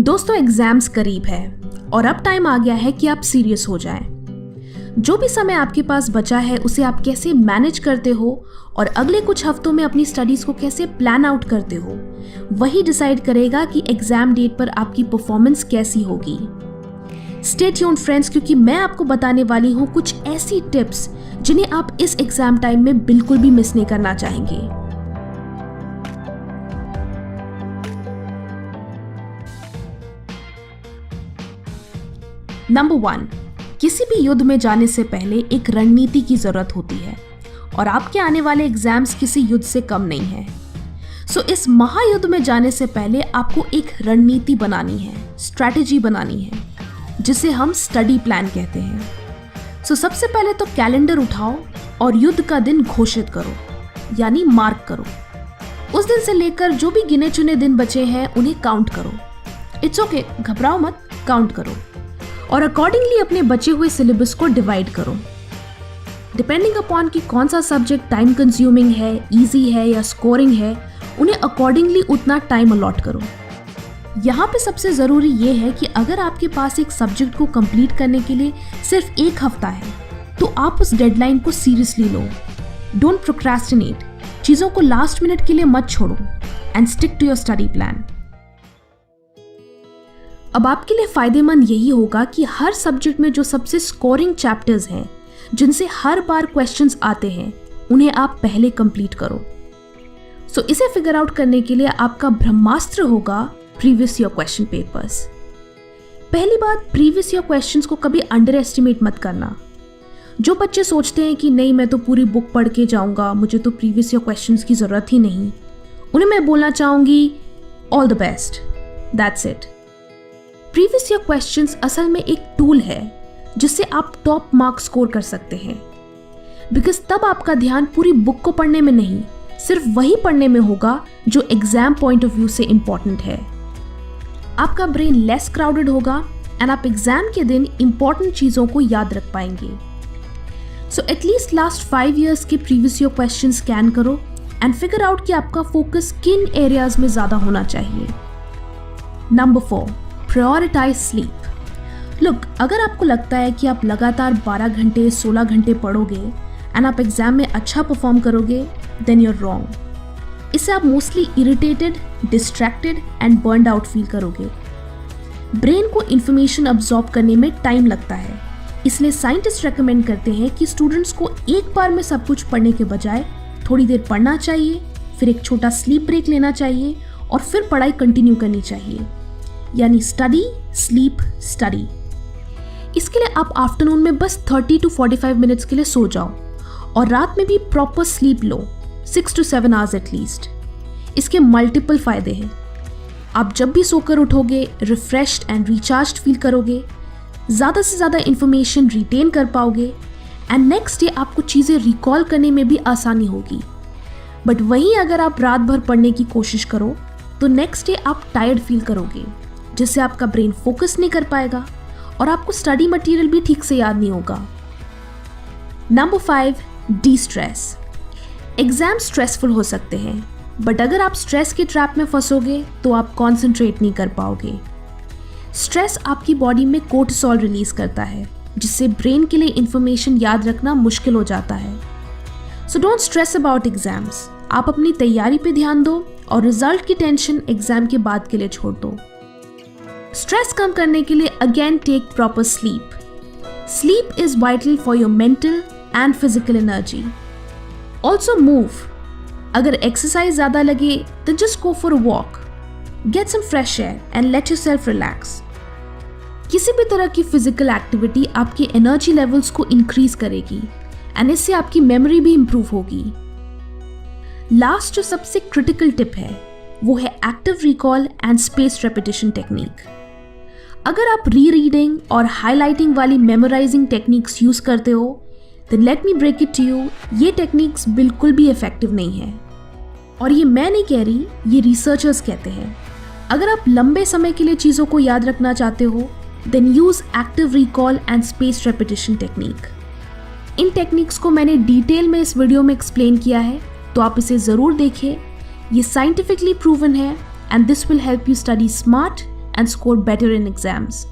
दोस्तों एग्जाम्स करीब है और अब टाइम आ गया है कि आप सीरियस हो जाएं। जो भी समय आपके पास बचा है उसे आप कैसे मैनेज करते हो और अगले कुछ हफ्तों में अपनी स्टडीज को कैसे प्लान आउट करते हो, वही डिसाइड करेगा कि एग्जाम डेट पर आपकी परफॉर्मेंस कैसी होगी। स्टे ट्यून्ड फ्रेंड्स, क्योंकि मैं आपको बताने वाली हूँ कुछ ऐसी टिप्स जिन्हें आप इस एग्जाम टाइम में बिल्कुल भी मिस नहीं करना चाहेंगे। नंबर 1, किसी भी युद्ध में जाने से पहले एक रणनीति की जरूरत होती है और आपके आने वाले एग्जाम्स किसी युद्ध से कम नहीं है। सो इस महायुद्ध में जाने से पहले आपको एक रणनीति बनानी है, स्ट्रैटेजी बनानी है, जिसे हम स्टडी प्लान कहते हैं। सो सबसे पहले तो कैलेंडर उठाओ और युद्ध का दिन घोषित करो, यानी मार्क करो। उस दिन से लेकर जो भी गिने चुने दिन बचे हैं उन्हें काउंट करो। इट्स ओके, घबराओ मत, काउंट करो और अकॉर्डिंगली अपने बचे हुए सिलेबस को डिवाइड करो। डिपेंडिंग अपॉन कि कौन सा सब्जेक्ट टाइम कंज्यूमिंग है, इजी है या स्कोरिंग है, उन्हें अकॉर्डिंगली उतना टाइम अलॉट करो। यहाँ पे सबसे ज़रूरी ये है कि अगर आपके पास एक सब्जेक्ट को कंप्लीट करने के लिए सिर्फ 1 हफ्ता है तो आप उस डेडलाइन को सीरियसली लो। डोंट प्रोक्रेस्टिनेट, चीज़ों को लास्ट मिनट के लिए मत छोड़ो and stick to your study plan. अब आपके लिए फायदेमंद यही होगा कि हर सब्जेक्ट में जो सबसे स्कोरिंग चैप्टर्स हैं, जिनसे हर बार क्वेश्चंस आते हैं, उन्हें आप पहले कंप्लीट करो। सो इसे फिगर आउट करने के लिए आपका ब्रह्मास्त्र होगा प्रीवियस ईयर क्वेश्चन पेपर्स। पहली बात, प्रीवियस ईयर क्वेश्चंस को कभी अंडर एस्टिमेट मत करना। जो बच्चे सोचते हैं कि नहीं मैं तो पूरी बुक पढ़ के जाऊंगा, मुझे तो प्रीवियस ईयर क्वेश्चंस की जरूरत ही नहीं, उन्हें मैं बोलना चाहूंगी all the best, that's it. Previous year questions असल में एक टूल है जिससे आप टॉप मार्क्स स्कोर कर सकते हैं, बिकॉज तब आपका ध्यान पूरी बुक को पढ़ने में नहीं, सिर्फ वही पढ़ने में होगा जो एग्जाम पॉइंट ऑफ व्यू से इंपॉर्टेंट है। आपका ब्रेन लेस क्राउडेड होगा एंड आप एग्जाम के दिन इंपॉर्टेंट चीज़ों को याद रख पाएंगे। सो एटलीस्ट लास्ट 5 years के प्रीवियस ईयर क्वेश्चन स्कैन करो एंड फिगर आउट कि आपका फोकस किन एरियाज में ज़्यादा होना चाहिए। Number 4, prioritise sleep. लुक, अगर आपको लगता है कि आप लगातार 12 घंटे 16 घंटे पढ़ोगे एंड आप एग्जाम में अच्छा परफॉर्म करोगे, देन यूर रॉन्ग। इससे आप mostly irritated, distracted and burned out feel करोगे। ब्रेन को इन्फॉर्मेशन अब्जॉर्ब करने में टाइम लगता है, इसलिए साइंटिस्ट रेकमेंड करते हैं कि स्टूडेंट्स को एक बार में सब कुछ पढ़ने के बजाय थोड़ी देर पढ़ना चाहिए, फिर एक छोटा स्लीप ब्रेक लेना चाहिए और फिर पढ़ाई कंटिन्यू करनी चाहिए, यानी स्टडी स्लीप स्टडी। इसके लिए आप आफ्टरनून में बस 30 to 45 मिनट्स के लिए सो जाओ और रात में भी proper sleep low, 6 to 7 hours at least. इसके मल्टीपल फायदे हैं। आप जब भी सोकर उठोगे रिफ्रेश्ड एंड रिचार्ज्ड फील करोगे, ज़्यादा से ज़्यादा इंफॉर्मेशन रिटेन कर पाओगे एंड नेक्स्ट डे आपको चीज़ें रिकॉल करने में भी आसानी होगी। बट वहीं अगर आप रात भर पढ़ने की कोशिश करो तो नेक्स्ट डे आप टायर्ड फील करोगे, जिससे आपका ब्रेन फोकस नहीं कर पाएगा और आपको स्टडी मटेरियल भी ठीक से याद नहीं होगा। Number 5, D stress. Exam stressful हो सकते हैं, बट अगर आप स्ट्रेस के ट्रैप में फंसोगे तो आप कॉन्सेंट्रेट नहीं कर पाओगे। स्ट्रेस आपकी बॉडी में कोर्टिसोल रिलीज करता है, जिससे ब्रेन के लिए इंफॉर्मेशन याद रखना मुश्किल हो जाता है। So don't stress about exams. आप अपनी तैयारी पे ध्यान दो और रिजल्ट की टेंशन एग्जाम के बाद के लिए छोड़ दो। स्ट्रेस कम करने के लिए again take proper sleep. Sleep is vital for your mental and physical energy. Also move. अगर एक्सरसाइज ज़्यादा लगे तो just go for a walk, get some fresh air and let yourself relax. किसी भी तरह की फिजिकल एक्टिविटी आपके energy levels को इंक्रीज करेगी एंड इससे आपकी मेमोरी भी इंप्रूव होगी। लास्ट जो सबसे क्रिटिकल टिप है वो है active recall and space repetition technique. अगर आप रीडिंग और हाईलाइटिंग वाली मेमोराइजिंग टेक्निक्स यूज करते हो then let me break it to you, ये टेक्निक्स बिल्कुल भी इफेक्टिव नहीं है। और ये मैं नहीं कह रही, ये रिसर्चर्स कहते हैं। अगर आप लंबे समय के लिए चीज़ों को याद रखना चाहते हो then use active recall and space repetition technique. इन टेक्निक्स को मैंने डिटेल में इस वीडियो में एक्सप्लेन किया है, तो आप इसे ज़रूर देखें। ये साइंटिफिकली प्रूवन है and this will help you study smart and score better in exams.